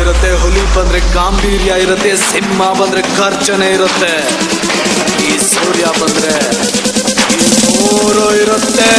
ಇರುತ್ತೆ, ಹುಲಿ ಬಂದ್ರೆ ಗಾಂಭೀರ್ಯ ಇರುತ್ತೆ, ಸಿಂಹ ಬಂದ್ರೆ ಗರ್ಜನೆ ಇರುತ್ತೆ, ಈ ಸೂರ್ಯ ಬಂದ್ರೆ ಇರುತ್ತೆ.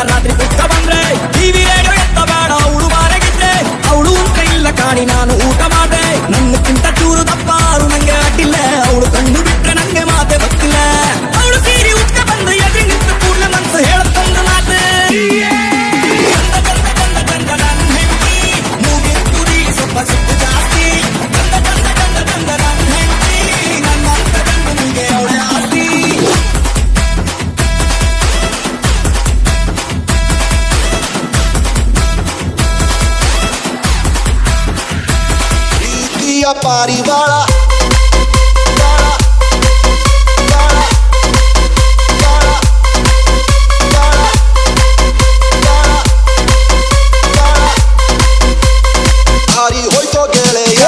ರಾತ್ರಿ ಪುಟ್ಟ ಬಂದ್ರೆ ಟಿವಿ ರೇಡಿಯೋ ಎತ್ತ ಬೇಡ, ಅವಳು ಬಾರೆಗಿದ್ರೆ ಅವಳು ಅಂತ ಇಲ್ಲ ಕಾಣಿ ನಾನು ಊಟ ಮಾಡ್ದೆ. ನನ್ನಕ್ಕಿಂತ ಚೂರು ದಪ್ಪಾರು ನಂಗೆ ಅಡ್ಡಿಲ್ಲ, ಅವಳು ಕಣ್ಣು ಬಿಟ್ರೆ ನಂಗೆ ಮಾತೆ ಗೊತ್ತಿಲ್ಲ. ಅವಳು ಸೀರಿ ಉಟ್ಟ ಬಂದು ಎದುರು ನಿಂತು ಕೂಡಲೇ ಮನಸ್ಸು ಹೇಳುತ್ತಂದು ಮಾತೆ, ಚಂದ ಚಂದ ಚಂದ ಚಂದ ನನ್ನ ಹೆಂಡತಿ, ಮೂಗಿನ ತುದಿ ಸ್ವಲ್ಪ ಸಿಟ್ಟು ಜಾಸ್ತಿ. ಚಂದ ಚಂದ ಚಂದ ಚಂದ ನನ್ನ ಹೆಂಡತಿ, ನನ್ನ ಅಂತ ಗಂಡು ನಿಂಗೆ ಅವಳೆ ಆಸ್ತಿ. ಪಾರಿವಾಳ ಹಾರಿ ಹೋಯ್ತೋ ಗೆಳೆಯ,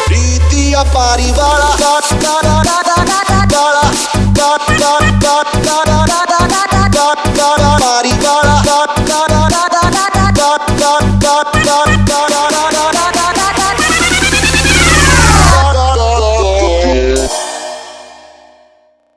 ಪ್ರೀತಿಯ ಪಾರಿವಾಳ ಗಾಟ ಗಾಟ ಗಾಟ ಗಾಟ ಗಾಟ ಗಾಟ ಗಾಟ ಗಾಟ